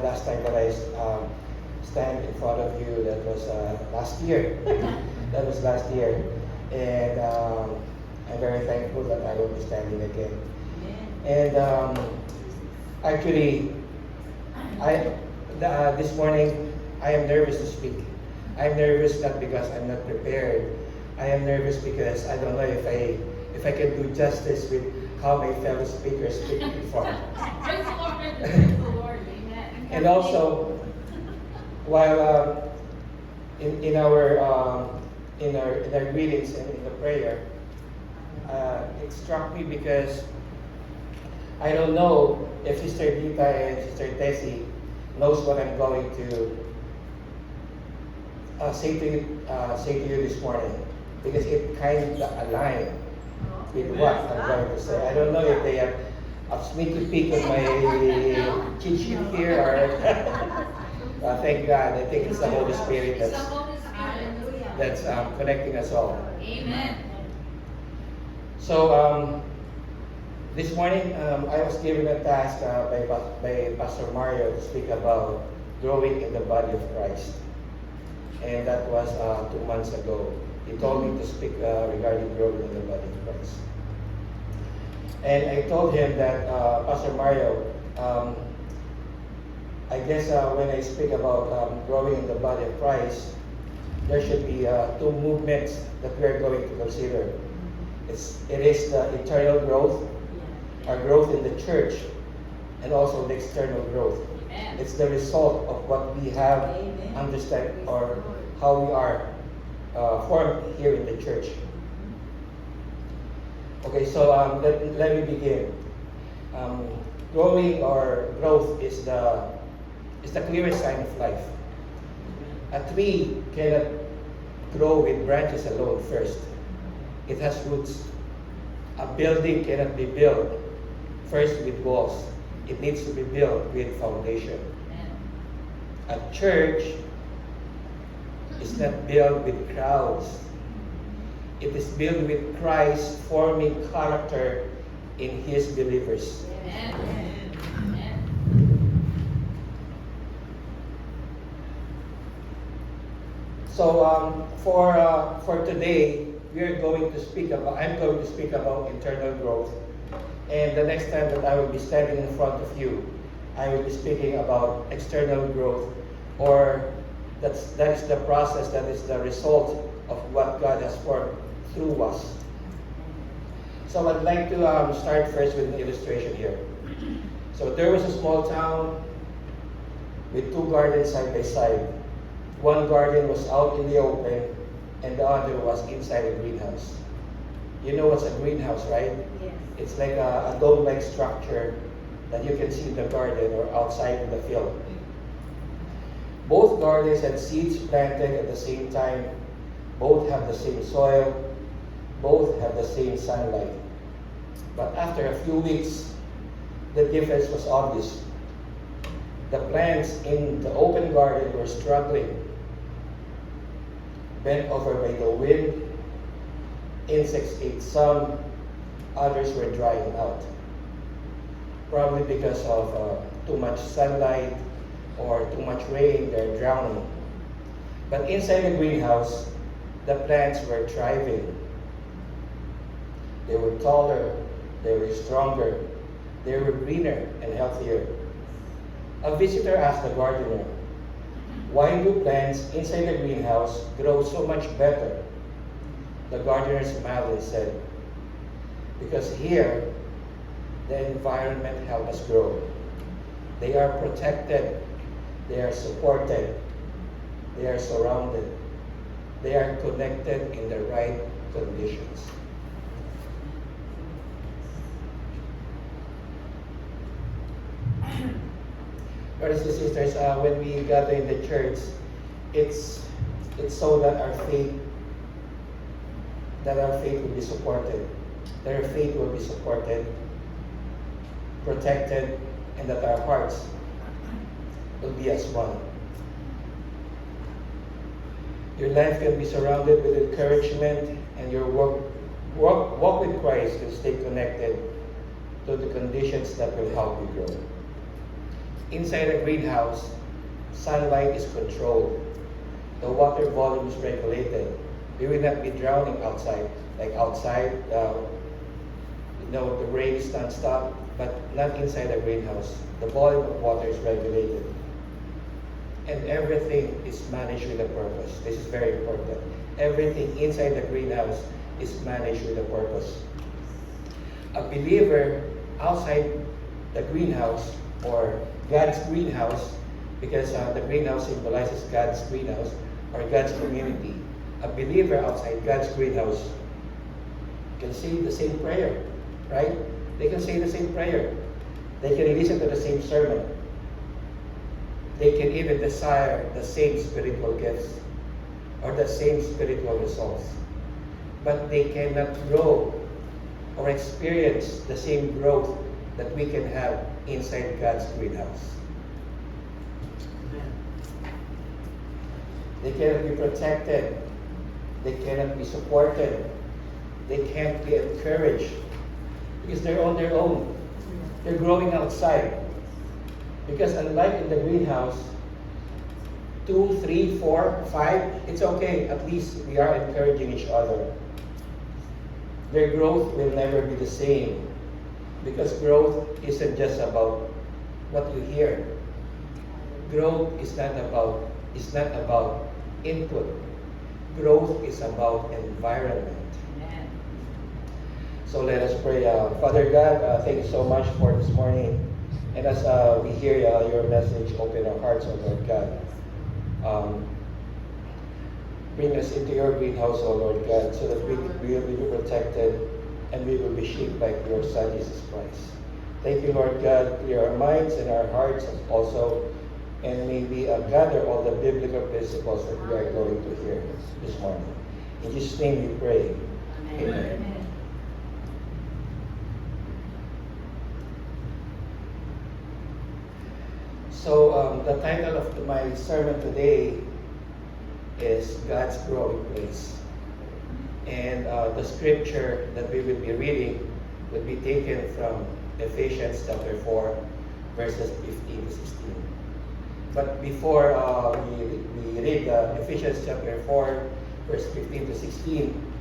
Last time that I stand in front of you, that was last year. That was last year. And I'm very thankful that I will be standing again. And actually, this morning, I am nervous to speak. I'm nervous not because I'm not prepared. I am nervous because I don't know if I can do justice with how my fellow speakers speak before. Praise the Lord, praise the Lord, amen. And also, while in our greetings and in the prayer, it struck me because I don't know if Sister Dita and Sister Tessie knows what I'm going to say to you this morning, because it kind of aligned with what I'm going to say. I don't know if they have a sneaky peek on my cheat sheet here, or thank God. I think it's the Holy Spirit that's connecting us all. Amen. So this morning I was given a task by Pastor Mario to speak about growing in the body of Christ, and that was 2 months ago. He told me to speak regarding growing in the body of Christ. And I told him that, Pastor Mario, I guess when I speak about growing in the body of Christ, there should be 2 movements that we are going to consider. It is the internal growth, our growth in the church, and also the external growth. Amen. It's the result of what we have understand or how we are formed here in the church. Okay, so let me begin. Growing or growth is the clearest sign of life. A tree cannot grow with branches alone first. It has roots. A building cannot be built first with walls. It needs to be built with foundation. A church is not built with crowds. It is built with Christ forming character in His believers. Amen. Amen. So for today, I'm going to speak about internal growth. And the next time that I will be standing in front of you, I will be speaking about external growth, or that is the process, that is the result of what God has formed through us. So I'd like to start first with an illustration here. So there was a small town with 2 gardens side by side. One garden was out in the open, and the other was inside a greenhouse. You know what's a greenhouse, right? Yes. It's like a dome-like structure that you can see in the garden or outside in the field. Both gardens had seeds planted at the same time. Both have the same soil. Both have the same sunlight. But after a few weeks, the difference was obvious. The plants in the open garden were struggling, bent over by the wind. Insects ate some, others were drying out. Probably because of too much sunlight or too much rain, they're drowning. But inside the greenhouse, the plants were thriving. They were taller, they were stronger, they were greener and healthier. A visitor asked the gardener, "Why do plants inside the greenhouse grow so much better?" The gardener smiled and said, "Because here, the environment helps us grow. They are protected, they are supported, they are surrounded, they are connected in the right conditions." Brothers and sisters, when we gather in the church, it's so that our faith will be supported, that our faith will be supported, protected, and that our hearts will be as one. Your life can be surrounded with encouragement, and your walk with Christ can stay connected to the conditions that will help you grow. Inside a greenhouse, sunlight is controlled. The water volume is regulated. We will not be drowning outside. Like outside, the rain is non-stop, but not inside a greenhouse. The volume of water is regulated. And everything is managed with a purpose. This is very important. Everything inside the greenhouse is managed with a purpose. A believer outside the greenhouse, or God's greenhouse, because the greenhouse symbolizes God's greenhouse or God's community. A believer outside God's greenhouse can say the same prayer, right? They can say the same prayer. They can listen to the same sermon. They can even desire the same spiritual gifts or the same spiritual results. But they cannot grow or experience the same growth that we can have inside God's greenhouse. They cannot be protected. They cannot be supported. They can't be encouraged because they're on their own. They're growing outside. Because unlike in the greenhouse, 2, 3, 4, 5, it's okay. At least we are encouraging each other. Their growth will never be the same. Because growth isn't just about what you hear. Growth is not about input. Growth is about environment. Amen. So let us pray. Father God, thank you so much for this morning. And as we hear your message, open our hearts, oh Lord God. Bring us into your greenhouse, oh Lord God, so that we will be protected and we will be shaped like your Son, Jesus Christ. Thank you, Lord God. Clear our minds and our hearts also, and may we gather all the biblical principles that we are going to hear this morning. In Jesus' name we pray. Amen. Amen. So the title of my sermon today is God's Growing Place. And the scripture that we will be reading will be taken from Ephesians chapter 4, verses 15 to 16. But before we read Ephesians chapter 4, verse 15 to 16,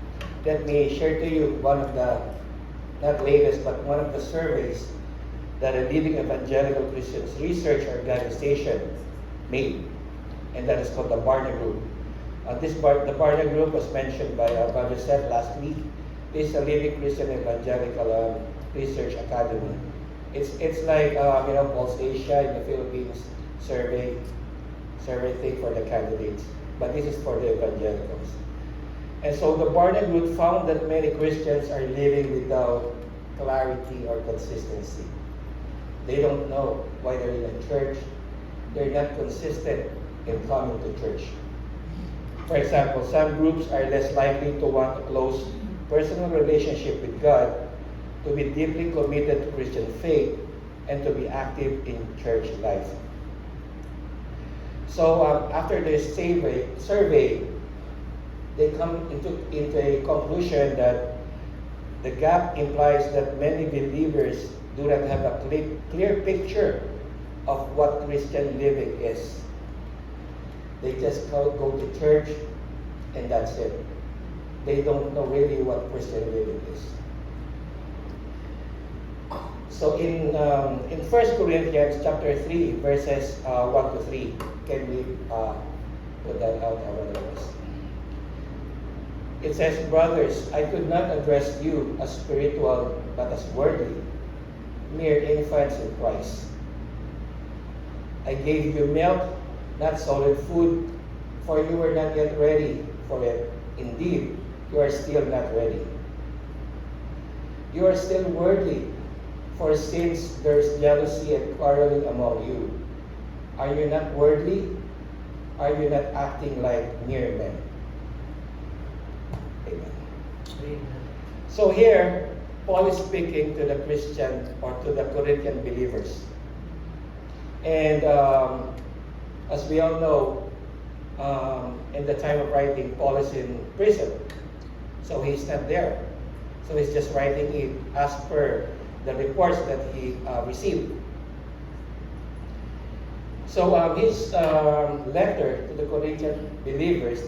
let me share to you one of the, not latest, but one of the surveys that a leading evangelical Christians research organization made, and that is called the Barna Group. The Barna Group was mentioned by Brother Seth last week. This is a leading Christian evangelical research academy. It's like Pulse Asia in the Philippines survey thing for the candidates, but this is for the evangelicals. And so the Barna Group found that many Christians are living without clarity or consistency. They don't know why they're in a church. They're not consistent in coming to church. For example, some groups are less likely to want a close personal relationship with God, to be deeply committed to Christian faith, and to be active in church life. So after this survey, they come into a conclusion that the gap implies that many believers do not have a clear picture of what Christian living is. They just go to church and that's it. They don't know really what Christian living is. So in 1 Corinthians chapter 3, verses 1 to 3, can we put that out? It says, "Brothers, I could not address you as spiritual, but as worldly, mere infants in Christ. I gave you milk, not solid food, for you were not yet ready for it. Indeed, you are still not ready. You are still worldly, for since there is jealousy and quarreling among you, are you not worldly? Are you not acting like mere men?" Amen. Amen. So here, Paul is speaking to the Christian or to the Corinthian believers. And as we all know, in the time of writing, Paul is in prison. So he's not there. So he's just writing it as per the reports that he received. So his letter to the Corinthian believers,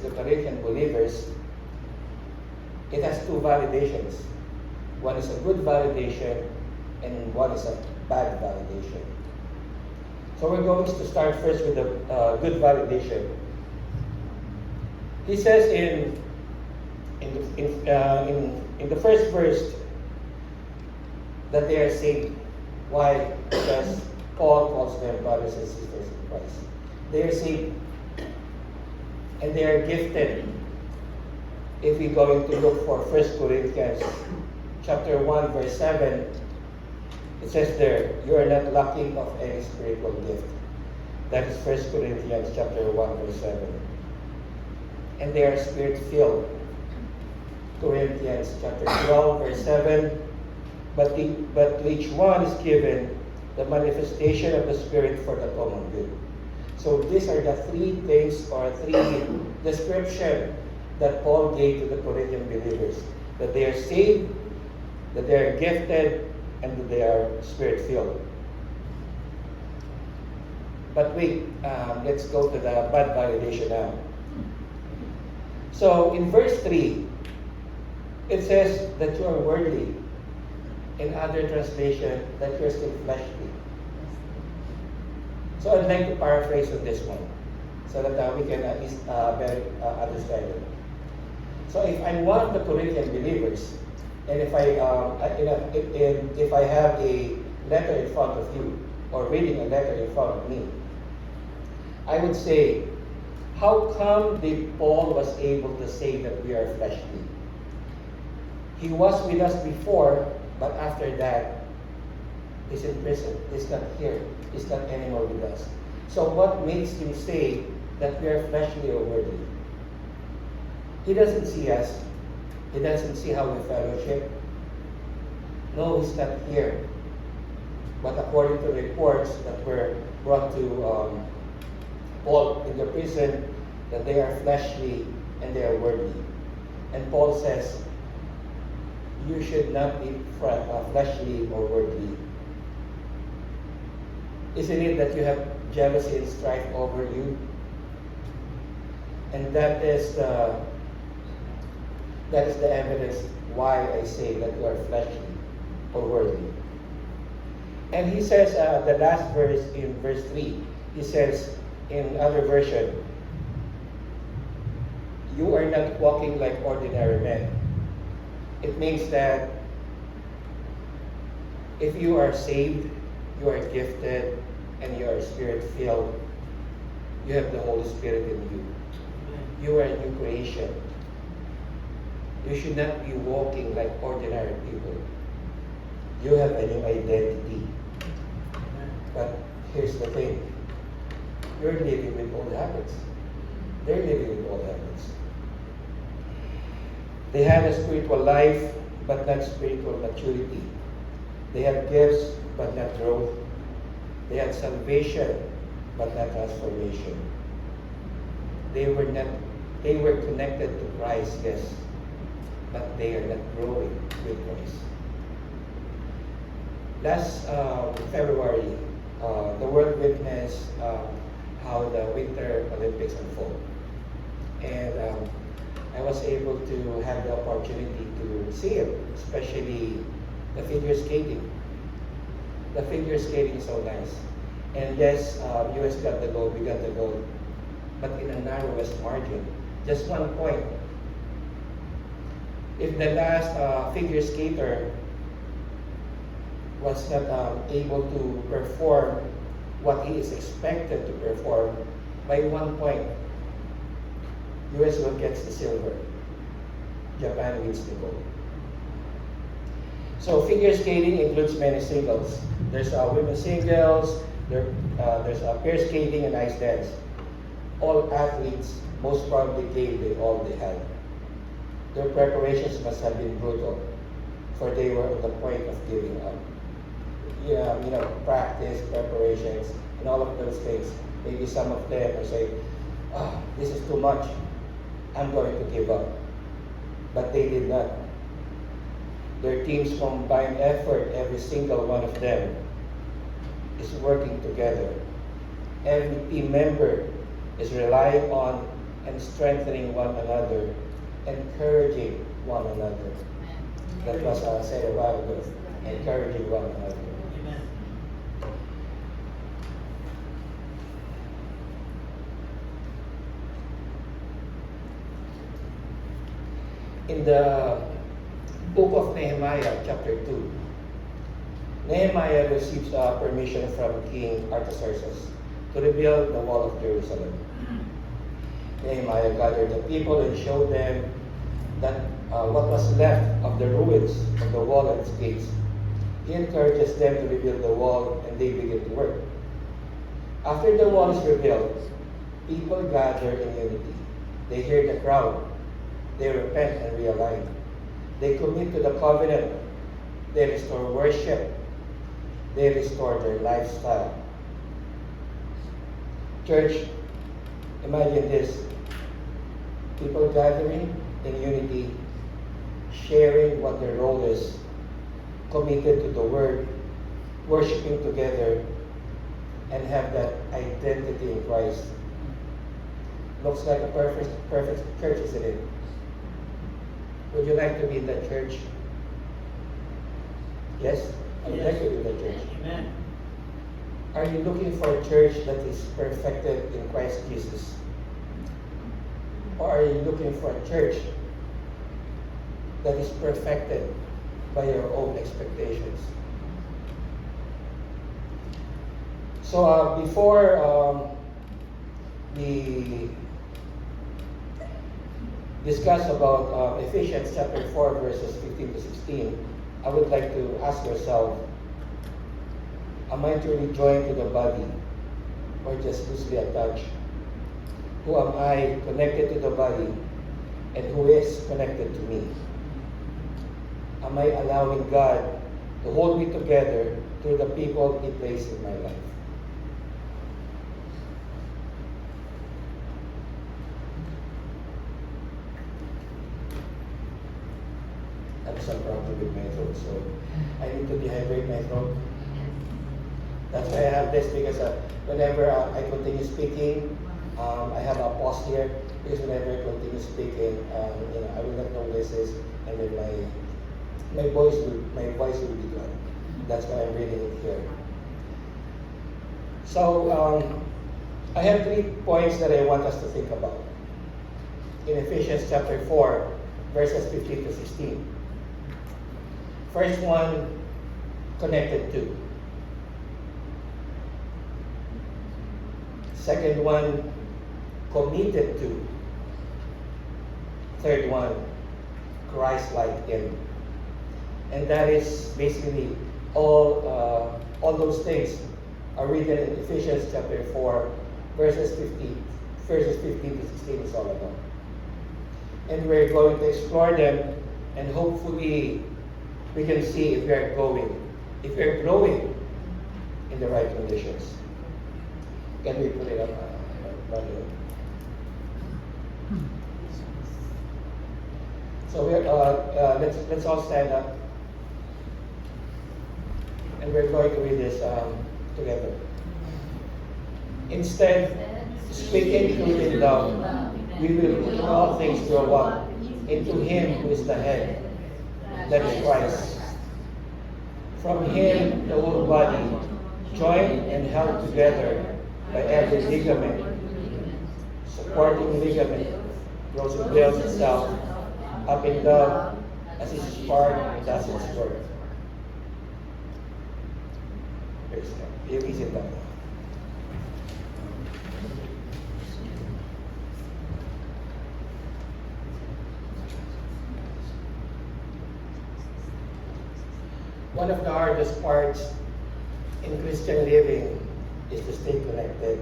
it has two validations. One is a good validation, and one is a bad validation. So we're going to start first with the good validation. He says in the first verse that they are saved. Why? Because Paul calls them brothers and sisters in Christ. They are saved and they are gifted. If we're going to look for 1 Corinthians chapter 1 verse 7, it says there, you are not lacking of any spiritual gift. That is 1 Corinthians chapter 1 verse 7. And they are spirit-filled. Corinthians chapter 12 verse 7. But to each one is given the manifestation of the Spirit for the common good. So these are the three things or three description that Paul gave to the Corinthian believers. That they are saved, that they are gifted, and that they are Spirit-filled. But wait, let's go to the bad validation now. So in verse 3, it says that you are worldly. In other translation, that you're still fleshly. So I'd like to paraphrase on this one, so that we can at least better understand it. So if I'm one of the Corinthian believers, and if I have a letter in front of you, or reading a letter in front of me, I would say, how come did Paul was able to say that we are fleshly? He was with us before, but after that, he's in prison. He's not here. He's not anymore with us. So what makes him say that we are fleshly or worldly? He doesn't see us. He doesn't see how we fellowship. No, he's not here. But according to reports that were brought to Paul in the prison, that they are fleshly and they are worldly. And Paul says, you should not be fleshly or worldly. Isn't it that you have jealousy and strife over you? And that is the evidence why I say that you are fleshly or worldly. And he says, the last verse in verse 3, he says in other version, you are not walking like ordinary men. It means that if you are saved, you are gifted, and you are Spirit-filled, you have the Holy Spirit in you. You are a new creation. You should not be walking like ordinary people. You have a new identity. But here's the thing. You're living with old habits. They're living with old habits. They had a spiritual life, but not spiritual maturity. They had gifts, but not growth. They had salvation, but not transformation. They were connected to Christ, yes, but they are not growing with Christ. Last February, the world witnessed how the Winter Olympics unfold. And I was able to have the opportunity to see it, especially the figure skating. The figure skating is so nice. And yes, US got the gold, we got the gold, but in a narrowest margin, just 1 point. If the last figure skater was not able to perform what he is expected to perform, by 1 point, US will get the silver. Japan wins the gold. So figure skating includes many singles. There's women's singles, there's pair skating and ice dance. All athletes most probably gave all they had. Their preparations must have been brutal, for they were at the point of giving up. Yeah, practice, preparations, and all of those things. Maybe some of them are saying, this is too much. I'm going to give up. But they did not. Their team's combined effort, every single one of them, is working together. Every team member is relying on and strengthening one another, encouraging one another. That was said a while ago, encouraging one another. Amen. In the book of Nehemiah, chapter 2, Nehemiah receives permission from King Artaxerxes to rebuild the wall of Jerusalem. Nehemiah gathered the people and showed them that what was left of the ruins of the wall and its gates. He encourages them to rebuild the wall, and they begin to work. After the wall is rebuilt, people gather in unity. They hear the crowd. They repent and realign. They commit to the covenant. They restore worship. They restore their lifestyle. Church, imagine this. People gathering in unity, sharing what their role is, committed to the word, worshiping together, and have that identity in Christ. Looks like a perfect church, isn't it? Would you like to be in that church? Yes? I would like to be in that church. Amen. Are you looking for a church that is perfected in Christ Jesus? Or are you looking for a church that is perfected by your own expectations? So before we discuss about Ephesians chapter 4 verses 15 to 16, I would like to ask yourself, am I truly joined to the body or just loosely attached? Who am I connected to the body and who is connected to me? Am I allowing God to hold me together through the people He placed in my life? I have some problem with my throat, so I need to dehydrate my throat. That's why I have this, because whenever I continue speaking, I have a pause here, because whenever I continue speaking, I will not know this is, and then my voice will be gone. That's why I'm reading it here. So I have 3 points that I want us to think about in Ephesians chapter 4, verses 15 to 16. First one, connected to. Second one, committed to. Third one, Christ-like in. And that is basically all those things are written in Ephesians chapter 4, verses 15 to 16 is all about. And we're going to explore them, and hopefully we can see if we're growing in the right conditions. Can we put it up? So let's all stand up, and we're going to read this together. Instead, speaking truth in love, we will in all things grow up into Him who is the head, that is Christ. From Him, the whole body, joined and held together by every ligament, supporting ligament, grows and builds itself up in love as each part does its work. Praise God. You visit that. One of the hardest parts in Christian living is to stay connected.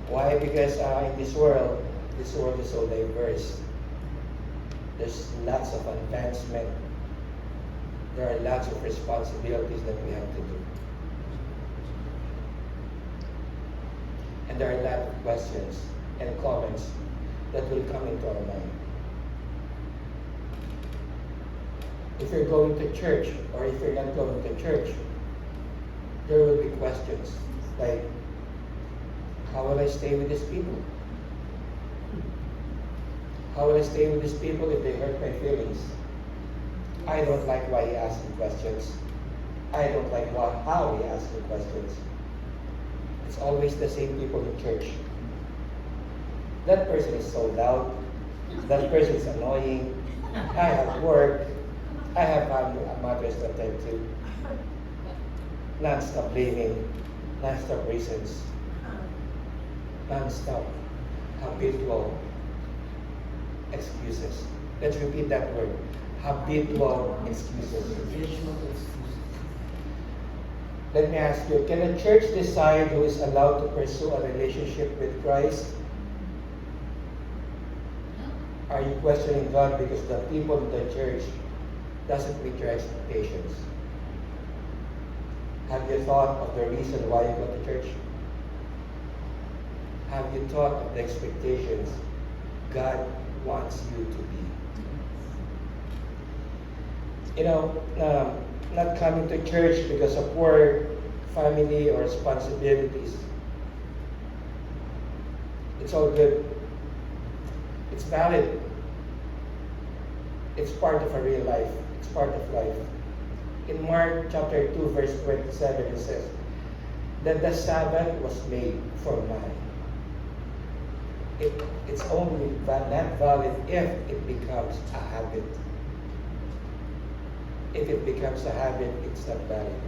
Why? Because in this world is so diverse. There's lots of advancement. There are lots of responsibilities that we have to do. And there are a lot of questions and comments that will come into our mind. If you're going to church or if you're not going to church, there will be questions like, how will I stay with these people? How will I stay with these people if they hurt my feelings? I don't like why he asks the questions. I don't like how he asks the questions. It's always the same people in church. That person is so loud. That person is annoying. I have work. I have matters to attend to. Non-stop blaming. Non-stop reasons. Non-stop habitual excuses. Let's repeat that word. Habitual excuses. Let me ask you, can a church decide who is allowed to pursue a relationship with Christ? Are you questioning God because the people in the church doesn't meet your expectations? Have you thought of the reason why you go to church? Have you thought of the expectations God wants you to be? Not coming to church because of work, family, or responsibilities. It's all good. It's valid. It's part of a real life. It's part of life. In Mark chapter 2, verse 27, it says that the Sabbath was made for man. It's only not valid if it becomes a habit. If it becomes a habit, it's not valid.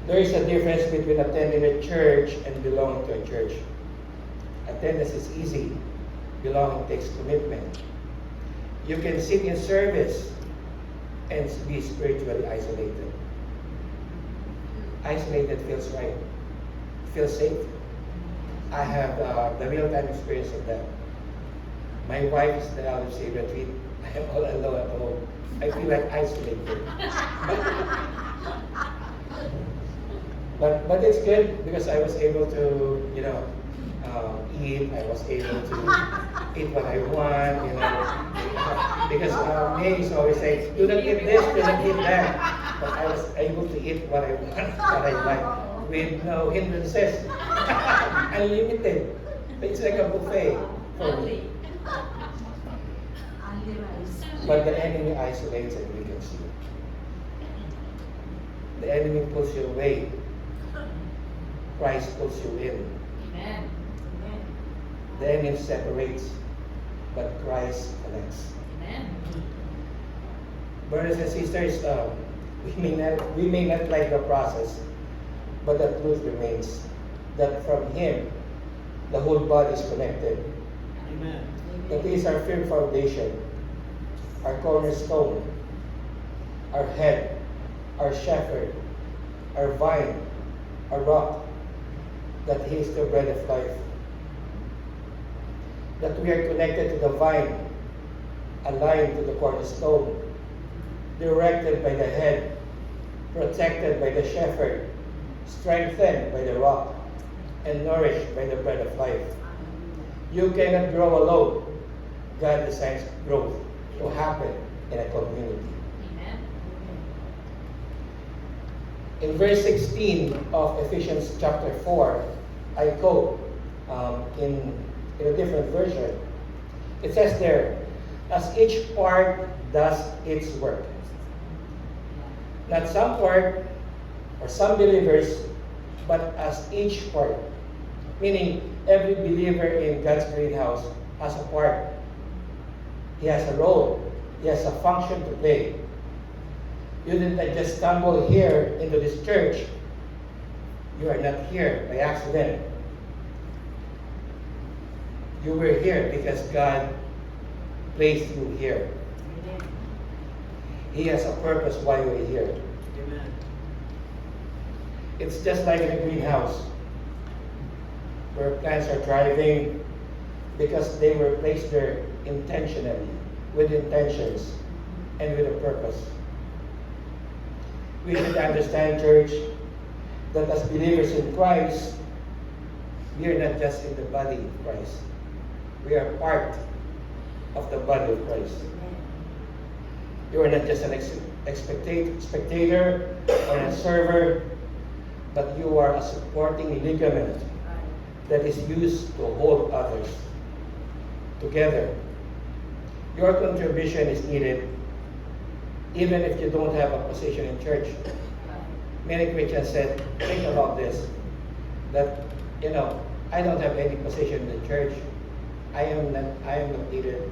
There is a difference between attending a church and belonging to a church. Attendance is easy. Belonging takes commitment. You can sit in service and be spiritually isolated. Isolated feels right. Feels safe. I have the real-time experience of that. My wife is the Olive Sea Retreat. I am all alone at home. I feel like isolated. But it's good because I was able to, eat. I was able to eat what I want, Because May is always saying, do not eat this, do not eat that. But I was able to eat what I want, what I like, with no hindrances. Unlimited. It's like a buffet for me. But the enemy isolates and weakens you. The enemy pulls you away. Christ pulls you in. Amen. The enemy separates, but Christ connects. Amen. Brothers and sisters, we may not like the process, but the truth remains that from Him, the whole body is connected. Amen. That He is our firm foundation, our cornerstone, our head, our shepherd, our vine, our rock, that He is the bread of life. That we are connected to the vine, aligned to the cornerstone, directed by the head, protected by the shepherd, strengthened by the rock, and nourished by the bread of life. You cannot grow alone. God designs growth to happen in a community. Amen. In verse 16 of Ephesians chapter 4, I quote in a different version. It says there, as each part does its work. Not some part or some believers, but as each part. Meaning, every believer in God's greenhouse has a part. He has a role. He has a function to play. You didn't just stumble here into this church. You are not here by accident. You were here because God placed you here. He has a purpose why you are here. Amen. It's just like in a greenhouse where plants are thriving because they were placed there intentionally, with intentions, and with a purpose. We should understand, church, that as believers in Christ, we are not just in the body of Christ. We are part of the body of Christ. You are not just an spectator or a server, but you are a supporting ligament that is used to hold others together. Your contribution is needed even if you don't have a position in church. Many Christians said, think about this, that, I don't have any position in the church. I am not needed.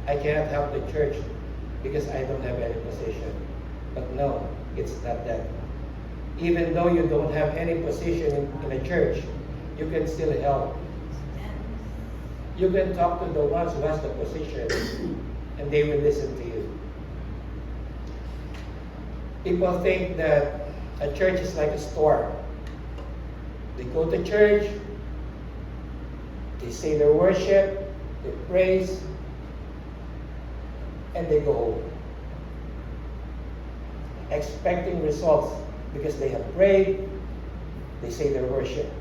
I cannot help the church because I don't have any position. But no, it's not that. Even though you don't have any position in a church, you can still help. You can talk to the ones who has the position and they will listen to you. People think that a church is like a store. They go to church, they say their worship, they praise, and they go home. Expecting results because they have prayed, they say their worship.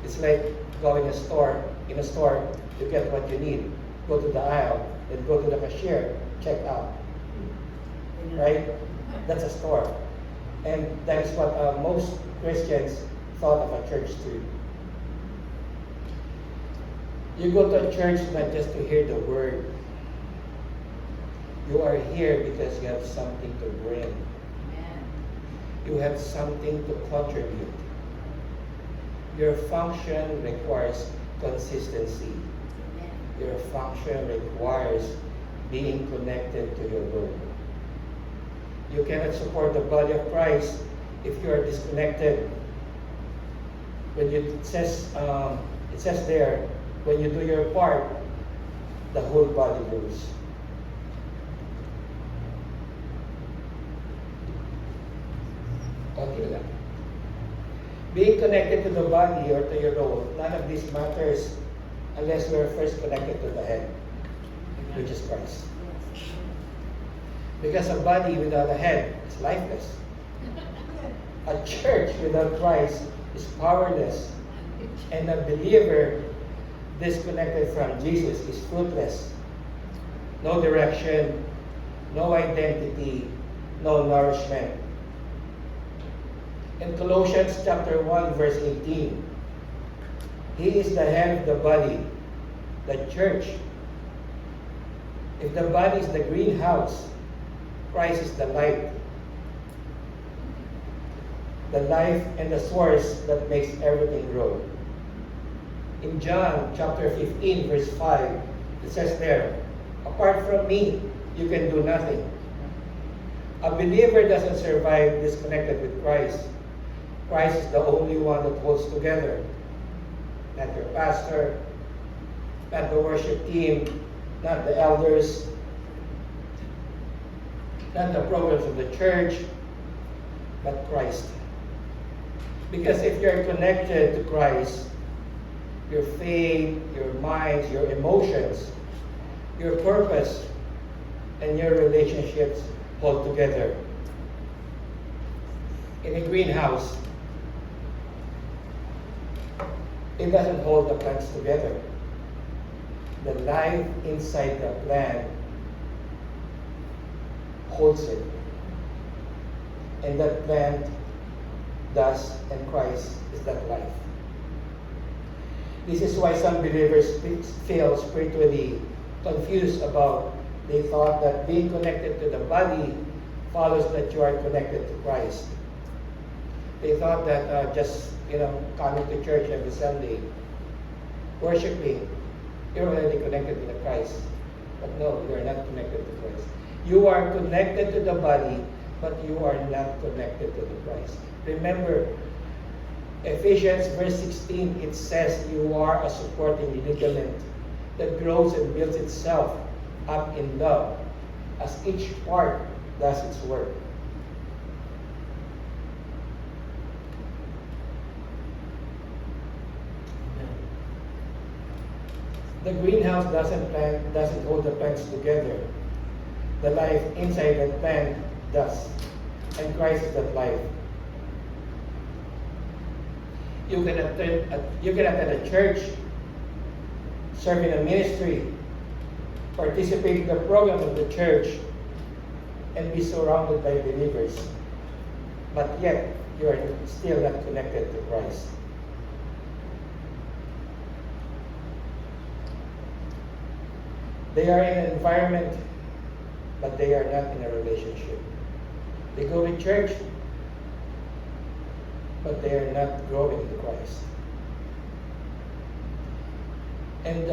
It's like going in a store, you get what you need. Go to the aisle, then go to the cashier, check out. Right? That's a store. And that is what most Christians thought of a church too. You go to a church not just to hear the word. You are here because you have something to bring. Amen. You have something to contribute. Your function requires consistency. Amen. Your function requires being connected to your Lord. You cannot support the body of Christ if you are disconnected. When it says there, when you do your part, the whole body moves. Okay lang. Being connected to the body or to your role, none of this matters unless you are first connected to the head, which is Christ. Because a body without a head is lifeless. A church without Christ is powerless. And a believer disconnected from Jesus is fruitless. No direction, no identity, no nourishment. In Colossians chapter 1, verse 18, He is the head of the body, the church. If the body is the greenhouse, Christ is the light, the life and the source that makes everything grow. In John chapter 15, verse 5, it says there, apart from me, you can do nothing. A believer doesn't survive disconnected with Christ. Christ is the only one that holds together. Not your pastor, not the worship team, not the elders, not the programs of the church, but Christ. Because if you're connected to Christ, your faith, your minds, your emotions, your purpose, and your relationships hold together. In a greenhouse, it doesn't hold the plants together. The life inside the plant holds it. And that plant does, and Christ is that life. This is why some believers feel spiritually confused about, they thought that being connected to the body follows that you are connected to Christ. They thought that just coming to church every Sunday, worshiping, you're already connected to the Christ. But no, you are not connected to Christ. You are connected to the body, but you are not connected to the Christ. Remember, Ephesians verse 16, it says you are a supporting ligament that grows and builds itself up in love as each part does its work. The greenhouse doesn't hold the plants together. The life inside the plant does. And Christ is that life. You can attend a church, serve in a ministry, participate in the program of the church, and be surrounded by believers, but yet you are still not connected to Christ. They are in an environment, but they are not in a relationship. They go to church, but they are not growing in Christ. And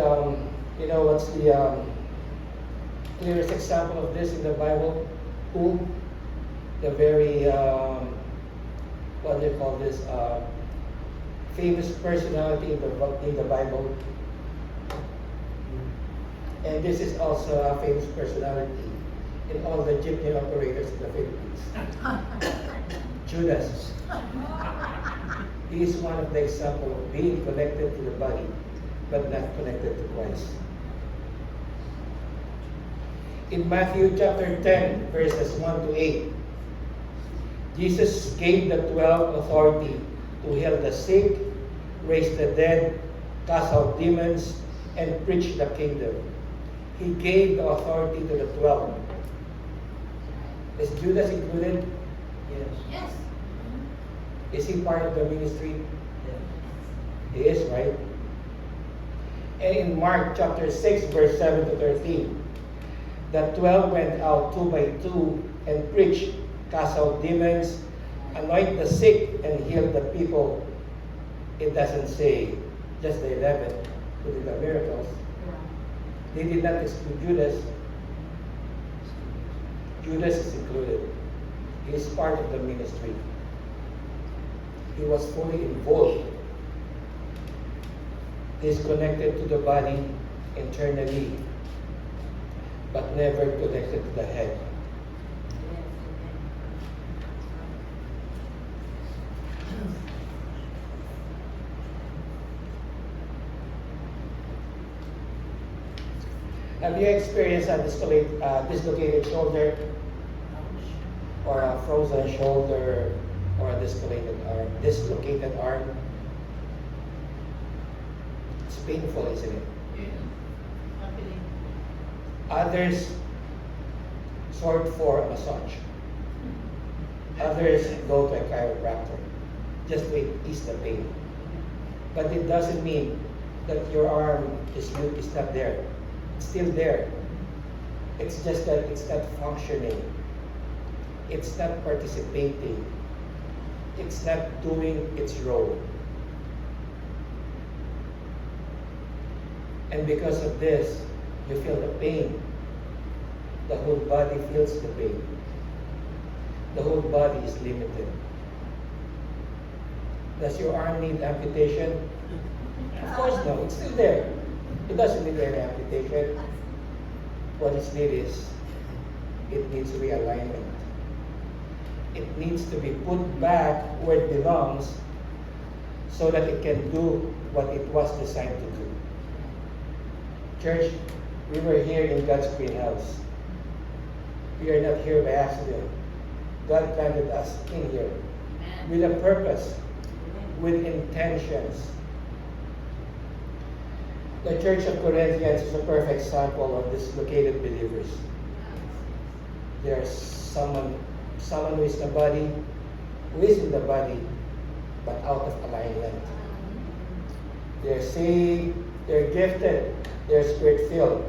you know what's the clearest example of this in the Bible? Who? The very, what do you call this? Famous personality in the Bible. And this is also a famous personality in all the jeepney operators in the Philippines. Judas. He is one of the examples of being connected to the body, but not connected to Christ. In Matthew chapter 10, verses 1 to 8, Jesus gave the 12 authority to heal the sick, raise the dead, cast out demons, and preach the kingdom. He gave the authority to the 12. Is Judas included? Yes. Yes. Is he part of the ministry? He is, right? And in Mark chapter 6, verse 7 to 13, the 12 went out 2 by 2 and preached, cast out demons, anoint the sick, and heal the people. It doesn't say just the 11 who did the miracles. They did not exclude Judas. Judas is included. He is part of the ministry. He was fully involved. He is connected to the body internally, but never connected to the head. Have you experienced a dislocated shoulder, or a frozen shoulder, or a dislocated arm? It's painful, isn't it? Others sort for a massage. Others go to a chiropractor just to ease the pain. But it doesn't mean that your arm is not there. It's still there. It's just that it's not functioning. It's not participating. It's not doing its role. And because of this, you feel the pain. The whole body feels the pain. The whole body is limited. Does your arm need amputation? Of course no, it's still there. It doesn't need any amputation. What is needed is, it needs realignment. It needs to be put back where it belongs so that it can do what it was designed to do. Church, we were here in God's greenhouse. We are not here by accident. God planted us in here with a purpose, with intentions. The Church of Corinthians is a perfect example of dislocated believers. There's someone who is the body, who is in the body, but out of alignment. They're saved, they're gifted, they're spirit-filled,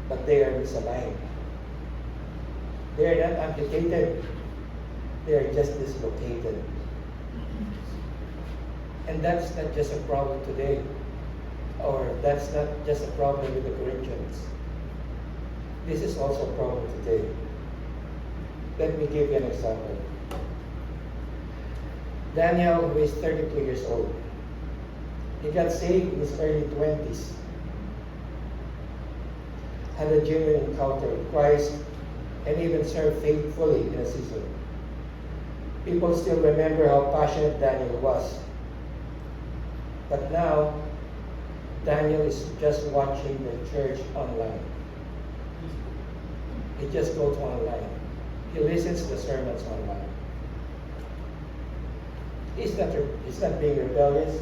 but they are misaligned. They are not amputated, they are just dislocated. And that's not just a problem today, or that's not just a problem with the Corinthians. This is also a problem today. Let me give you an example. Daniel, who is 32 years old, he got saved in his early 20s, had a genuine encounter with Christ, and even served faithfully in a season. People still remember how passionate Daniel was. But now, Daniel is just watching the church online. He just goes online. He listens to the sermons online. He's not being rebellious.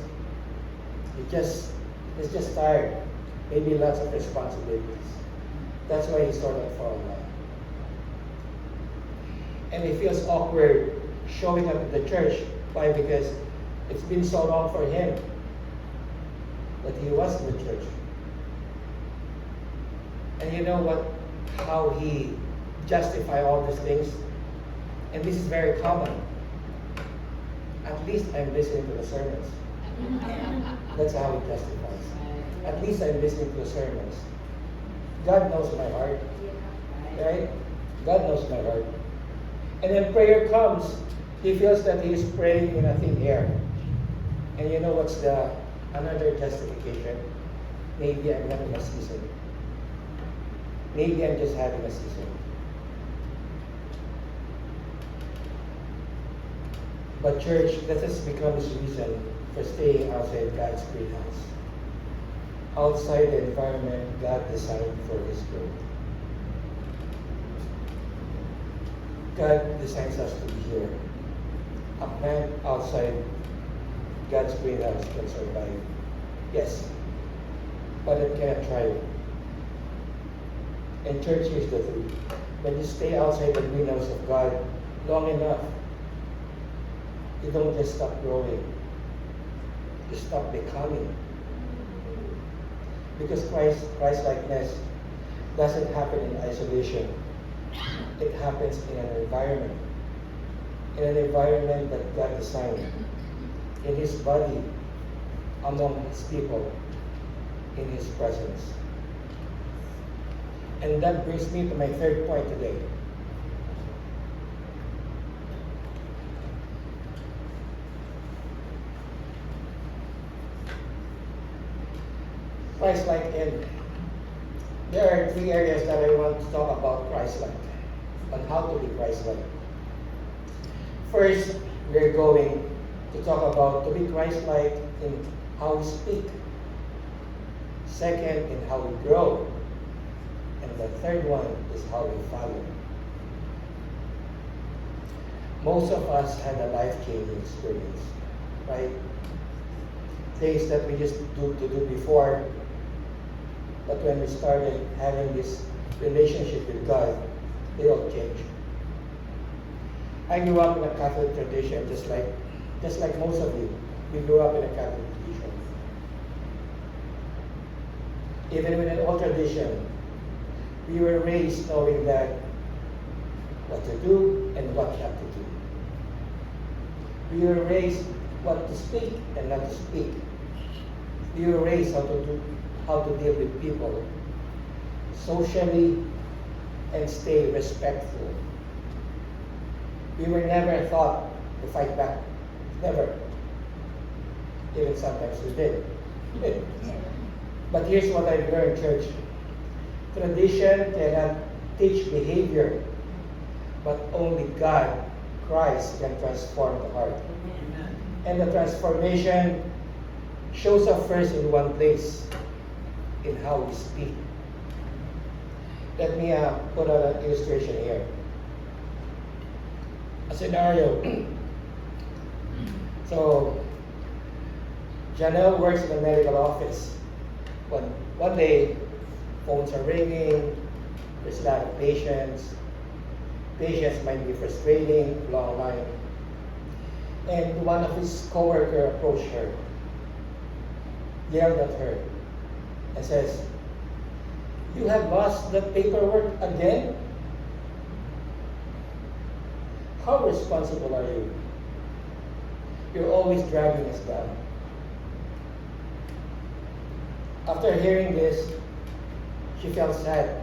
He's just tired. Maybe lots of responsibilities. That's why he started for online. And he feels awkward showing up at the church. Why? Because it's been so long for him that he was in the church. And you know what? How he justify all these things? And this is very common. At least I'm listening to the sermons. That's how he justifies. At least I'm listening to the sermons. God knows my heart. Right? God knows my heart. And when prayer comes, he feels that he is praying in a thin air. And you know what's the another justification? Maybe I'm having a season. Maybe I'm just having a season. But church, that has become his reason for staying outside God's greenhouse. Outside the environment God designed for his growth. God designs us to be here. A plant outside God's greenhouse can survive. Yes, but it cannot thrive. And church, here's the truth. When you stay outside the greenhouse of God long enough, you don't just stop growing. You stop becoming. Because Christ-likeness doesn't happen in isolation. It happens in an environment. In an environment that God designed. In his body, among his people, in his presence. And that brings me to my third point today. Christ-like, and there are three areas that I want to talk about Christ-like, on how to be Christ-like. First, we're going to talk about to be Christ-like in how we speak. Second, in how we grow. And the third one is how we follow. Most of us had a life-changing experience, right? Things that we used to do before, but when we started having this relationship with God, they all changed. I grew up in a Catholic tradition, just like most of you. We grew up in a Catholic tradition. Even in an old tradition, we were raised knowing that what to do and what not to do. We were raised what to speak and not to speak. We were raised how to deal with people socially and stay respectful. We were never taught to fight back. Never. Even sometimes we did. But here's what I've learned, church. Tradition cannot teach behavior, but only God, Christ, can transform the heart. And the transformation shows up first in one place, in how we speak. Let me put out an illustration here. A scenario. So, Janelle works in a medical office. One day, phones are ringing, there's a lot of patients. Patients might be frustrating, long line. And one of his coworker approached her, yelled at her, and says, "You have lost the paperwork again? How responsible are you? You're always dragging us down." After hearing this, she felt sad.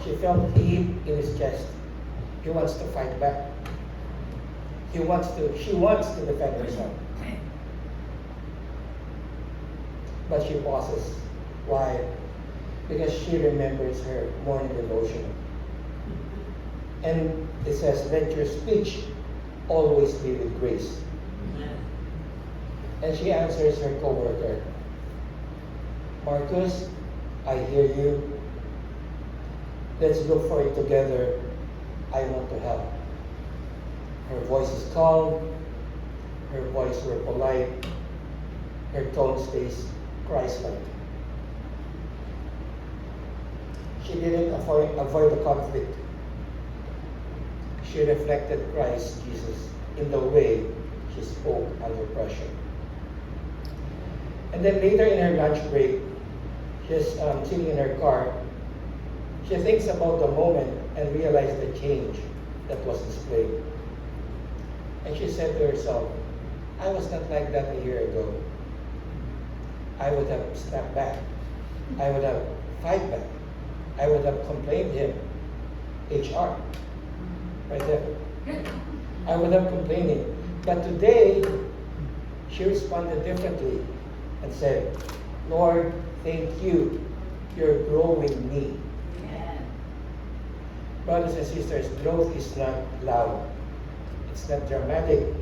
She felt heat in his chest. He wants to fight back. She wants to defend herself. But she pauses. Why? Because she remembers her morning devotion. And it says, "Let your speech always be with grace." And she answers her coworker, "Marcus, I hear you. Let's look for it together. I want to help." Her voice is calm. Her voice were polite. Her tone stays Christ-like. She didn't avoid the conflict. she reflected Christ Jesus in the way she spoke under pressure. And then later in her lunch break, she's sitting in her car. She thinks about the moment and realized the change that was displayed. And she said to herself, I was not like that a year ago. I would have stepped back. I would have fight back. I would have complained him. HR. Right there. I would have complained him. But today, she responded differently and said, Lord, thank you. You're growing me. Amen. Brothers and sisters, growth is not loud. It's not dramatic.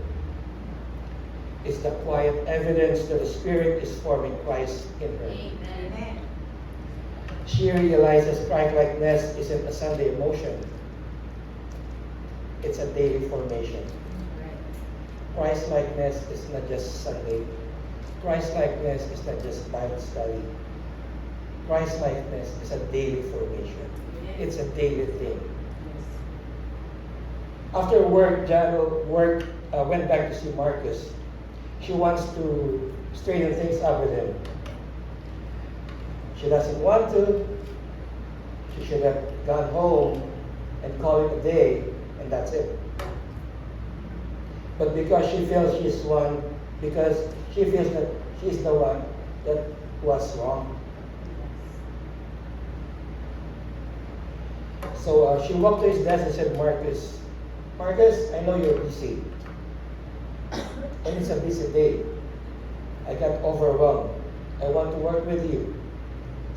It's the quiet evidence that the Spirit is forming Christ in her. Amen. She realizes Christ-likeness isn't a Sunday emotion. It's a daily formation. Christ-likeness is not just Sunday. Christ-likeness is not just Bible study. Christ-likeness is a daily formation. It's a daily thing. After work, Janet went back to see Marcus. She wants to straighten things up with him. She doesn't want to. She should have gone home and called it a day, and that's it. But because she feels because she feels that she's the one that was wrong. So she walked to his desk and said, Marcus, I know you're busy. And it's a busy day. I got overwhelmed. I want to work with you.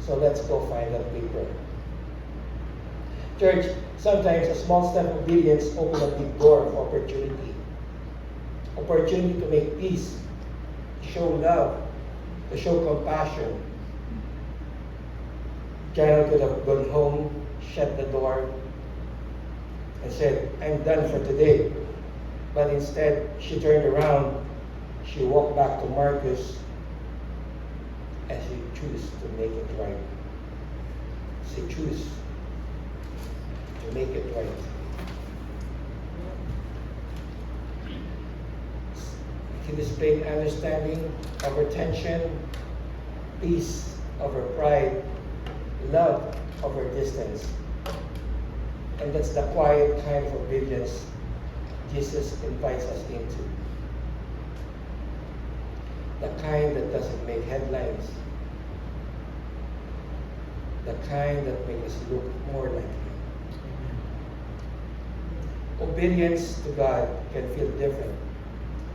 So let's go find that paper. Church, sometimes a small step of obedience opens a big door of opportunity. Opportunity to make peace, to show love, to show compassion. Janet could have gone home, shut the door, and said, I'm done for today. But instead, she turned around, she walked back to Marcus, and she chose to make it right. She chose to make it right. She displayed understanding over tension, peace over pride, love over distance. And that's the quiet kind of obedience Jesus invites us into. The kind that doesn't make headlines. The kind that makes us look more like Him. Obedience to God can feel different,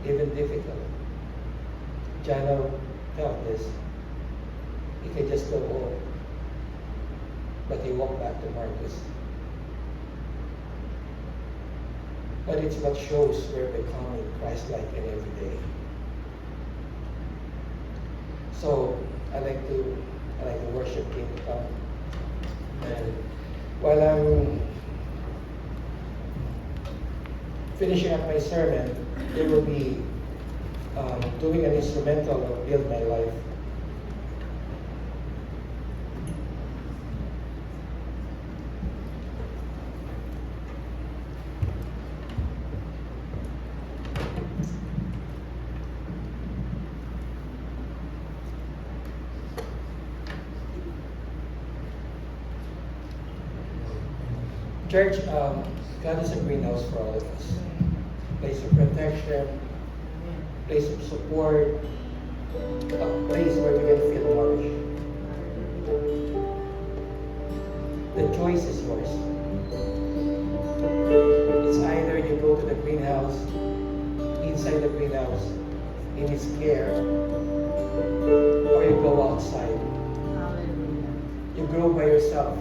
even difficult. Jano felt this. He could just go home. But he walked back to Marcus. But it's what shows we're becoming Christ-like in every day. So I like the worship team to come. And while I'm finishing up my sermon, they will be doing an instrumental of Build My Life. Church, God is a greenhouse for all of us. Place of protection, place of support, a place where we can feel nourished. The choice is yours. It's either you go to the greenhouse, inside the greenhouse, in His care, or you go outside. You grow by yourself.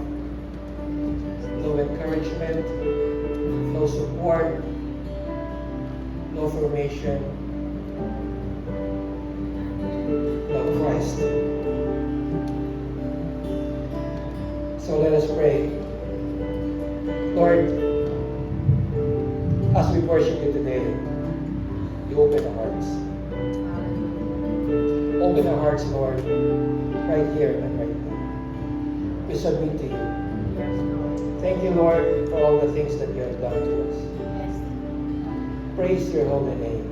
No encouragement, no support, no formation, no Christ. So let us pray. Lord, as we worship you today, you open our hearts. Open our hearts, Lord, right here and right now. We submit to you. Thank you, Lord, for all the things that you have done to us. Praise your holy name.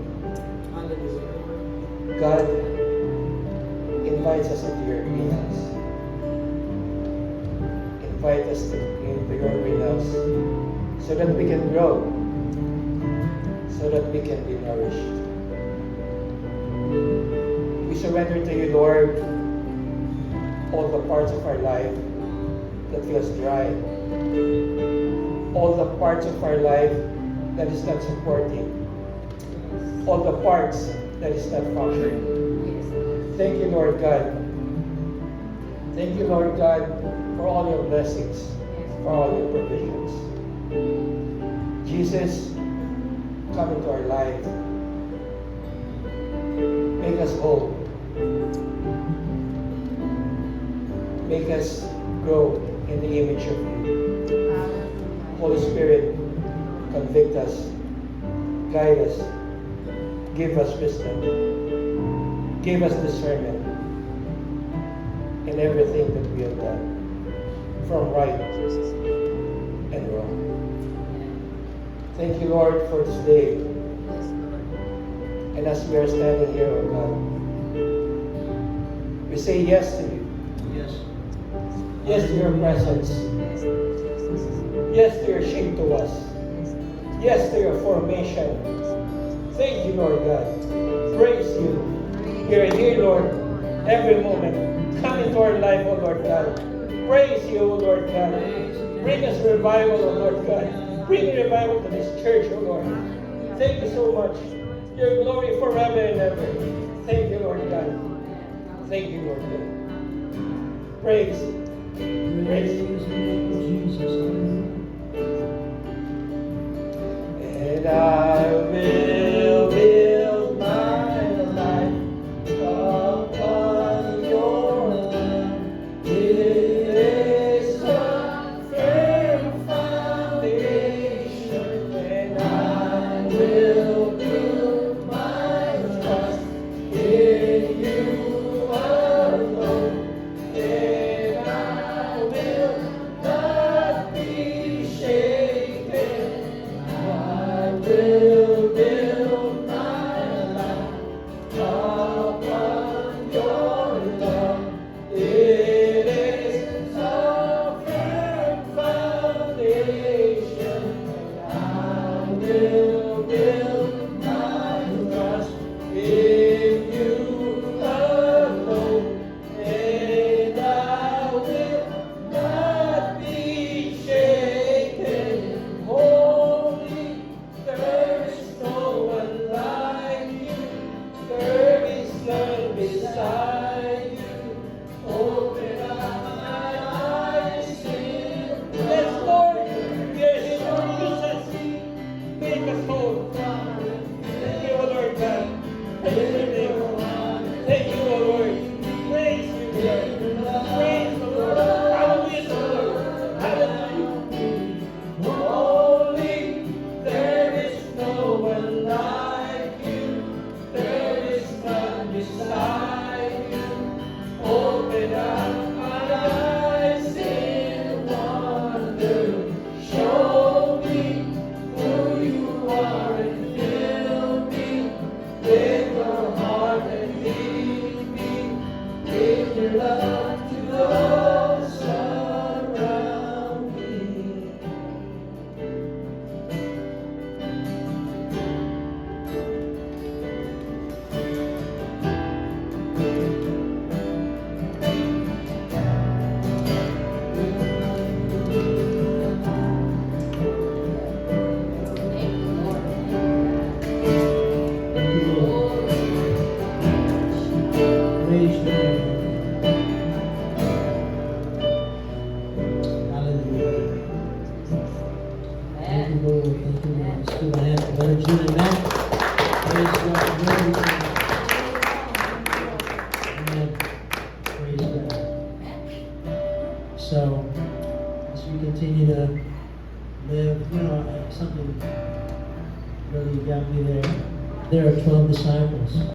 Hallelujah. God invites us into your greenhouse. Invite us into your greenhouse so that we can grow, so that we can be nourished. We surrender to you, Lord, all the parts of our life that feels dry, all the parts of our life that is not supporting, all the parts that is not functioning. Thank you, Lord God. Thank you, Lord God, for all your blessings, for all your provisions. Jesus, come into our life. Make us whole. Make us grow in the image of you. Holy Spirit, convict us, guide us, give us wisdom, give us discernment in everything that we have done, from right and wrong. Thank you, Lord, for this day. And as we are standing here, oh God, we say yes to you. Yes. Yes to your presence. Yes to your shape to us. Yes to your formation. Thank you, Lord God. Praise you. You are here, Lord, every moment. Come into our life, O Lord God. Praise you, O Lord God. Bring us revival, O Lord God. Bring revival to this church, O Lord. Thank you so much. Your glory forever and ever. Thank you, Lord God. Thank you, Lord God. Praise. Praise the name of Jesus. And I will build my life upon your love. It is a firm foundation, and I will build my trust in you alone. And I will not be shaken. I will build my life upon your love. It is a firm foundation. I will build my trust in you alone. And I will not be shaken. Holy, there is no one like you. There is none beside you. Open up my eyes in yes, Lord. Yes, Lord, use us. Make us whole. Thank you, O Lord God. Praise your name. Thank you, O Lord. Praise you, Lord. Praise the Lord. Hallelujah, Lord. Hallelujah. Holy, there is no one like you. There is none beside you. Open up my eyes in wonder. Show me who you are and fill me with your heart and lead me in your love to those around me. Thank you, Lord. Praise your name. Hallelujah. Thank you, Lord. Thank you, Lord. Let's give a hand for Brother Judah Mack. Praise God. Glory to God. Amen. Praise God. So, as we continue to live, something really got me there. There are 12 disciples.